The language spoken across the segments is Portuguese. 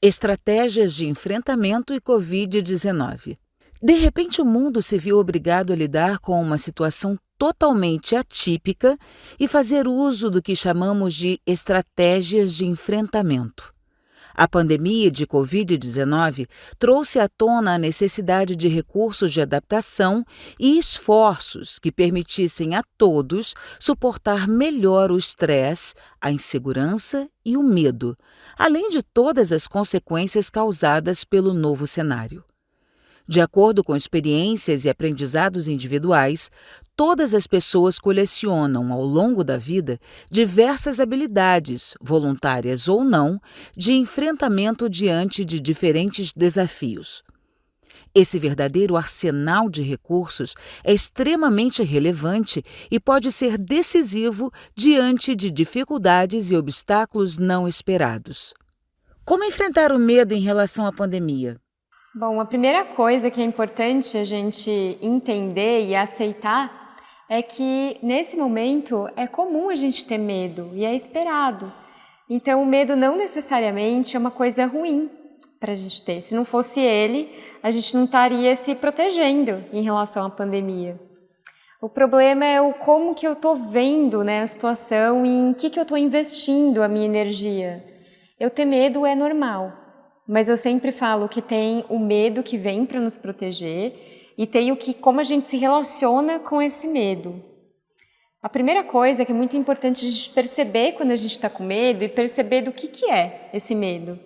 Estratégias de enfrentamento e Covid-19. De repente, o mundo se viu obrigado a lidar com uma situação totalmente atípica e fazer uso do que chamamos de estratégias de enfrentamento. A pandemia de Covid-19 trouxe à tona a necessidade de recursos de adaptação e esforços que permitissem a todos suportar melhor o estresse, a insegurança e o medo, além de todas as consequências causadas pelo novo cenário. De acordo com experiências e aprendizados individuais, todas as pessoas colecionam ao longo da vida diversas habilidades, voluntárias ou não, de enfrentamento diante de diferentes desafios. Esse verdadeiro arsenal de recursos é extremamente relevante e pode ser decisivo diante de dificuldades e obstáculos não esperados. Como enfrentar o medo em relação à pandemia? Bom, a primeira coisa que é importante a gente entender e aceitar é que, nesse momento, é comum a gente ter medo e é esperado. Então, o medo não necessariamente é uma coisa ruim para a gente ter. Se não fosse ele, a gente não estaria se protegendo em relação à pandemia. O problema é o como que eu estou vendo, né, a situação e em que eu estou investindo a minha energia. Eu ter medo é normal. Mas eu sempre falo que tem o medo que vem para nos proteger e tem como a gente se relaciona com esse medo. A primeira coisa que é muito importante a gente perceber quando a gente está com medo e perceber do que é esse medo.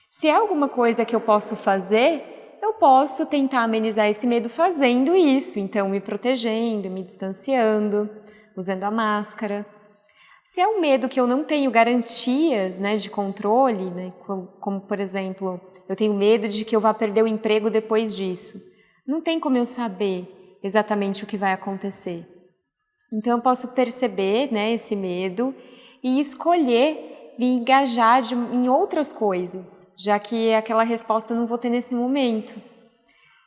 Se é alguma coisa que eu posso fazer, eu posso tentar amenizar esse medo fazendo isso, então me protegendo, me distanciando, usando a máscara. Se é um medo que eu não tenho garantias, né, de controle, né, como, por exemplo, eu tenho medo de que eu vá perder o emprego depois disso, não tem como eu saber exatamente o que vai acontecer. Então, eu posso perceber, né, esse medo e escolher me engajar em outras coisas, já que aquela resposta eu não vou ter nesse momento.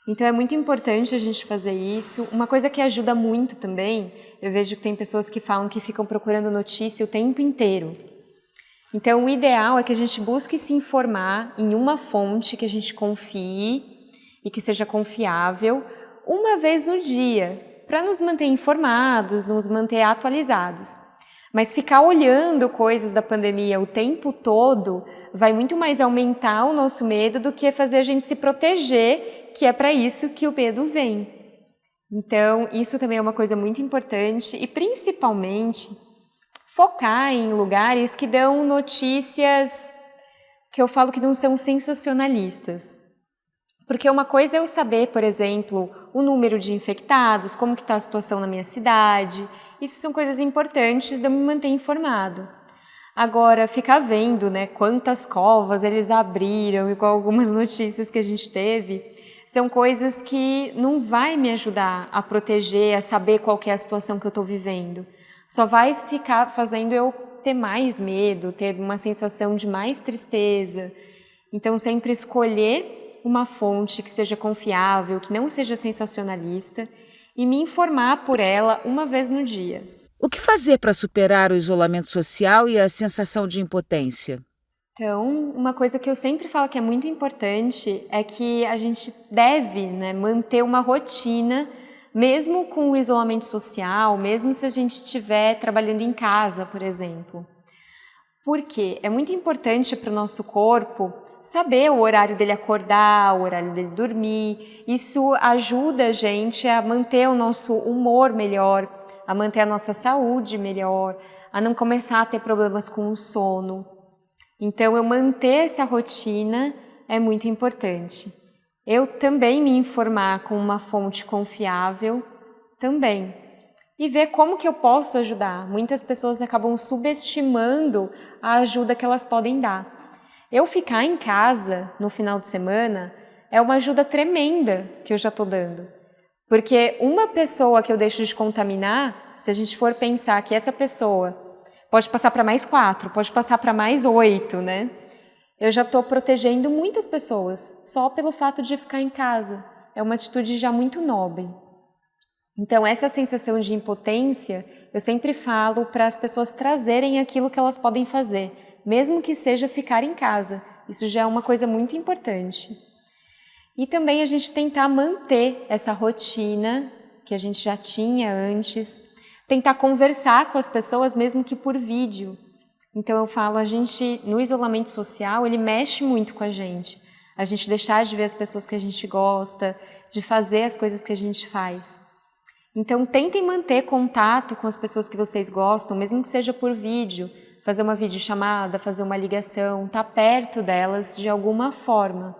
Então, é muito importante a gente fazer isso. Uma coisa que ajuda muito também, eu vejo que tem pessoas que falam que ficam procurando notícia o tempo inteiro. Então, o ideal é que a gente busque se informar em uma fonte que a gente confie e que seja confiável uma vez no dia, para nos manter informados, nos manter atualizados. Mas ficar olhando coisas da pandemia o tempo todo vai muito mais aumentar o nosso medo do que fazer a gente se proteger, que é para isso que o medo vem. Então, isso também é uma coisa muito importante e, principalmente, focar em lugares que dão notícias que eu falo que não são sensacionalistas. Porque uma coisa é eu saber, por exemplo, o número de infectados, como que está a situação na minha cidade. Isso são coisas importantes de eu me manter informado. Agora, ficar vendo, né, quantas covas eles abriram e com algumas notícias que a gente teve, são coisas que não vai me ajudar a proteger, a saber qual que é a situação que eu estou vivendo. Só vai ficar fazendo eu ter mais medo, ter uma sensação de mais tristeza. Então, sempre escolher uma fonte que seja confiável, que não seja sensacionalista e me informar por ela uma vez no dia. O que fazer para superar o isolamento social e a sensação de impotência? Então, uma coisa que eu sempre falo que é muito importante é que a gente deve, né, manter uma rotina, mesmo com o isolamento social, mesmo se a gente estiver trabalhando em casa, por exemplo. Porque é muito importante para o nosso corpo saber o horário dele acordar, o horário dele dormir. Isso ajuda a gente a manter o nosso humor melhor, a manter a nossa saúde melhor, a não começar a ter problemas com o sono. Então, eu manter essa rotina é muito importante. Eu também me informar com uma fonte confiável, também. E ver como que eu posso ajudar. Muitas pessoas acabam subestimando a ajuda que elas podem dar. Eu ficar em casa no final de semana é uma ajuda tremenda que eu já estou dando. Porque uma pessoa que eu deixo de contaminar, se a gente for pensar que essa pessoa pode passar para mais 4, pode passar para mais 8, né? Eu já estou protegendo muitas pessoas, só pelo fato de ficar em casa. É uma atitude já muito nobre. Então, essa sensação de impotência, eu sempre falo para as pessoas trazerem aquilo que elas podem fazer, mesmo que seja ficar em casa. Isso já é uma coisa muito importante. E também a gente tentar manter essa rotina que a gente já tinha antes, tentar conversar com as pessoas mesmo que por vídeo. Então eu falo, a gente, no isolamento social, ele mexe muito com a gente deixar de ver as pessoas que a gente gosta, de fazer as coisas que a gente faz. Então tentem manter contato com as pessoas que vocês gostam, mesmo que seja por vídeo, fazer uma videochamada, fazer uma ligação, estar perto delas de alguma forma.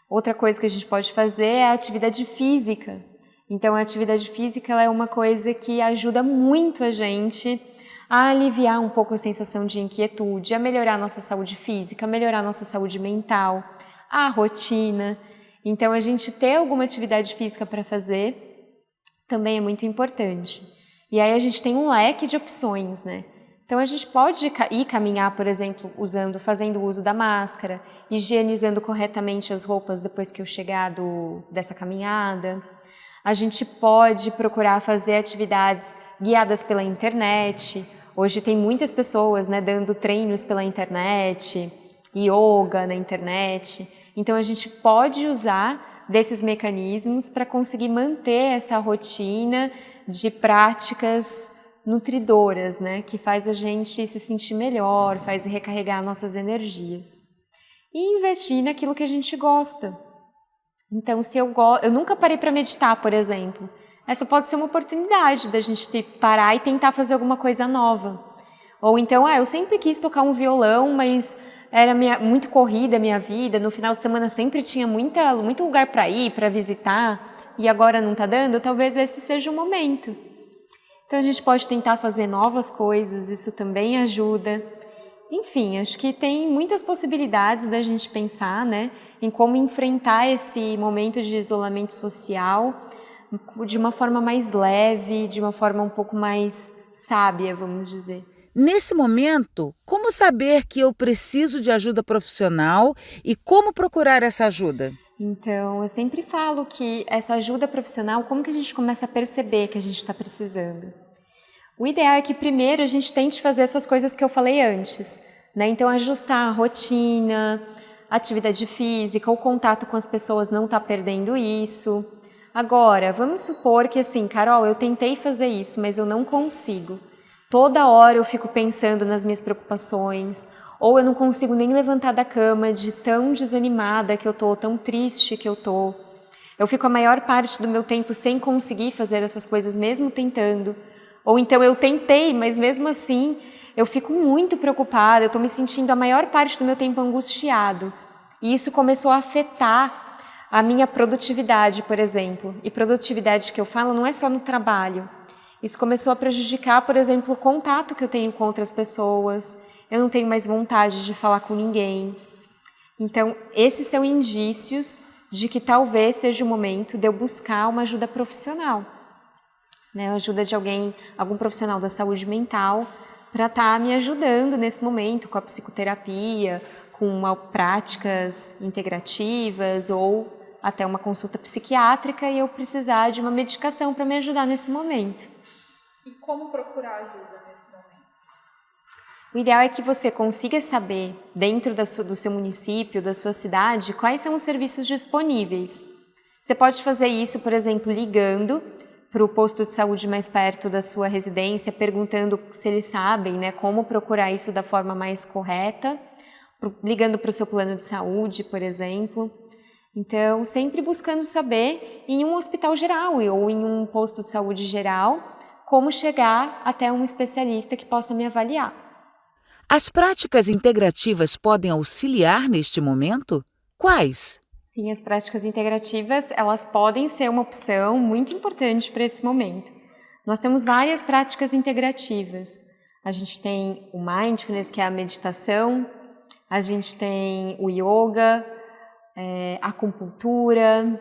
Outra coisa que a gente pode fazer é a atividade física. Então, a atividade física ela é uma coisa que ajuda muito a gente a aliviar um pouco a sensação de inquietude, a melhorar a nossa saúde física, a melhorar a nossa saúde mental, a rotina. Então, a gente ter alguma atividade física para fazer também é muito importante. E aí a gente tem um leque de opções, né? Então, a gente pode ir caminhar, por exemplo, fazendo uso da máscara, higienizando corretamente as roupas depois que eu chegar dessa caminhada. A gente pode procurar fazer atividades guiadas pela internet. Hoje tem muitas pessoas, né, dando treinos pela internet, yoga na internet. Então, a gente pode usar desses mecanismos para conseguir manter essa rotina de práticas nutridoras, né, que faz a gente se sentir melhor, faz recarregar nossas energias. E investir naquilo que a gente gosta. Então, se eu nunca parei para meditar, por exemplo. Essa pode ser uma oportunidade da gente parar e tentar fazer alguma coisa nova. Ou então, eu sempre quis tocar um violão, mas era muito corrida a minha vida, no final de semana sempre tinha muito lugar para ir, para visitar, e agora não está dando, talvez esse seja o momento. Então, a gente pode tentar fazer novas coisas, isso também ajuda. Enfim, acho que tem muitas possibilidades da gente pensar, né, em como enfrentar esse momento de isolamento social de uma forma mais leve, de uma forma um pouco mais sábia, vamos dizer. Nesse momento, como saber que eu preciso de ajuda profissional e como procurar essa ajuda? Então, eu sempre falo que essa ajuda profissional, como que a gente começa a perceber que a gente está precisando? O ideal é que primeiro a gente tente fazer essas coisas que eu falei antes, né? Então, ajustar a rotina, a atividade física, o contato com as pessoas, não tá perdendo isso. Agora, vamos supor que assim, Carol, eu tentei fazer isso, mas eu não consigo. Toda hora eu fico pensando nas minhas preocupações, ou eu não consigo nem levantar da cama de tão desanimada que eu tô, tão triste que eu tô. Eu fico a maior parte do meu tempo sem conseguir fazer essas coisas mesmo tentando. Ou então eu tentei, mas mesmo assim eu fico muito preocupada, eu estou me sentindo a maior parte do meu tempo angustiado. E isso começou a afetar a minha produtividade, por exemplo. E produtividade que eu falo não é só no trabalho. Isso começou a prejudicar, por exemplo, o contato que eu tenho com outras pessoas. Eu não tenho mais vontade de falar com ninguém. Então, esses são indícios de que talvez seja o momento de eu buscar uma ajuda profissional, né? A ajuda de algum profissional da saúde mental, para estar me ajudando nesse momento com a psicoterapia, com práticas integrativas ou até uma consulta psiquiátrica e eu precisar de uma medicação para me ajudar nesse momento. E como procurar ajuda nesse momento? O ideal é que você consiga saber, dentro do seu município, da sua cidade, quais são os serviços disponíveis. Você pode fazer isso, por exemplo, ligando para o posto de saúde mais perto da sua residência, perguntando se eles sabem, né, como procurar isso da forma mais correta, ligando para o seu plano de saúde, por exemplo. Então, sempre buscando saber em um hospital geral ou em um posto de saúde geral, como chegar até um especialista que possa me avaliar. As práticas integrativas podem auxiliar neste momento? Quais? Sim, as práticas integrativas, elas podem ser uma opção muito importante para esse momento. Nós temos várias práticas integrativas. A gente tem o mindfulness, que é a meditação, a gente tem o yoga, acupuntura,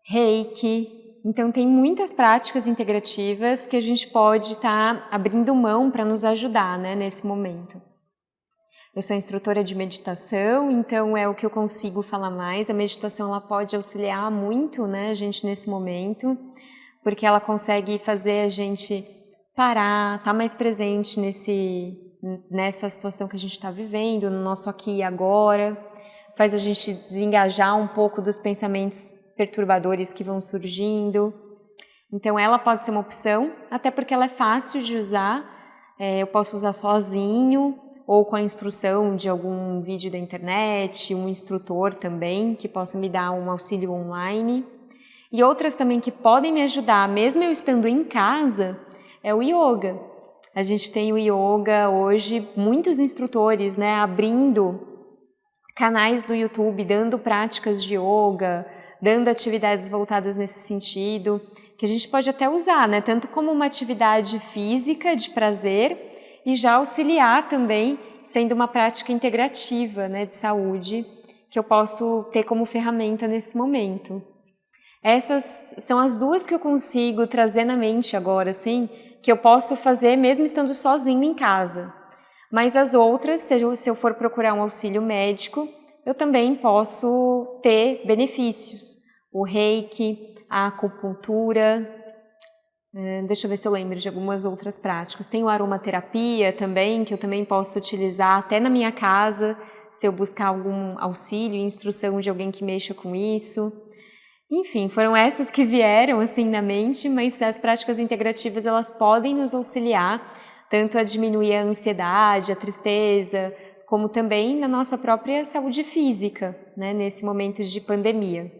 reiki. Então, tem muitas práticas integrativas que a gente pode estar abrindo mão para nos ajudar, né, nesse momento. Eu sou instrutora de meditação, então é o que eu consigo falar mais. A meditação ela pode auxiliar muito, né, a gente nesse momento, porque ela consegue fazer a gente parar, estar mais presente nessa situação que a gente está vivendo, no nosso aqui e agora, faz a gente desengajar um pouco dos pensamentos perturbadores que vão surgindo. Então ela pode ser uma opção, até porque ela é fácil de usar, eu posso usar sozinho ou com a instrução de algum vídeo da internet, um instrutor também que possa me dar um auxílio online. E outras também que podem me ajudar, mesmo eu estando em casa, é o yoga. A gente tem o yoga hoje, muitos instrutores, né, abrindo canais no YouTube, dando práticas de yoga, dando atividades voltadas nesse sentido, que a gente pode até usar, né, tanto como uma atividade física de prazer e já auxiliar também, sendo uma prática integrativa, né, de saúde, que eu posso ter como ferramenta nesse momento. Essas são as duas que eu consigo trazer na mente agora, assim, que eu posso fazer mesmo estando sozinho em casa. Mas as outras, se eu for procurar um auxílio médico, eu também posso ter benefícios. O reiki, a acupuntura, deixa eu ver se eu lembro de algumas outras práticas. Tem a aromaterapia também, que eu também posso utilizar até na minha casa, se eu buscar algum auxílio e instrução de alguém que mexa com isso. Enfim, foram essas que vieram assim na mente, mas as práticas integrativas elas podem nos auxiliar tanto a diminuir a ansiedade, a tristeza, como também na nossa própria saúde física, né, nesse momento de pandemia.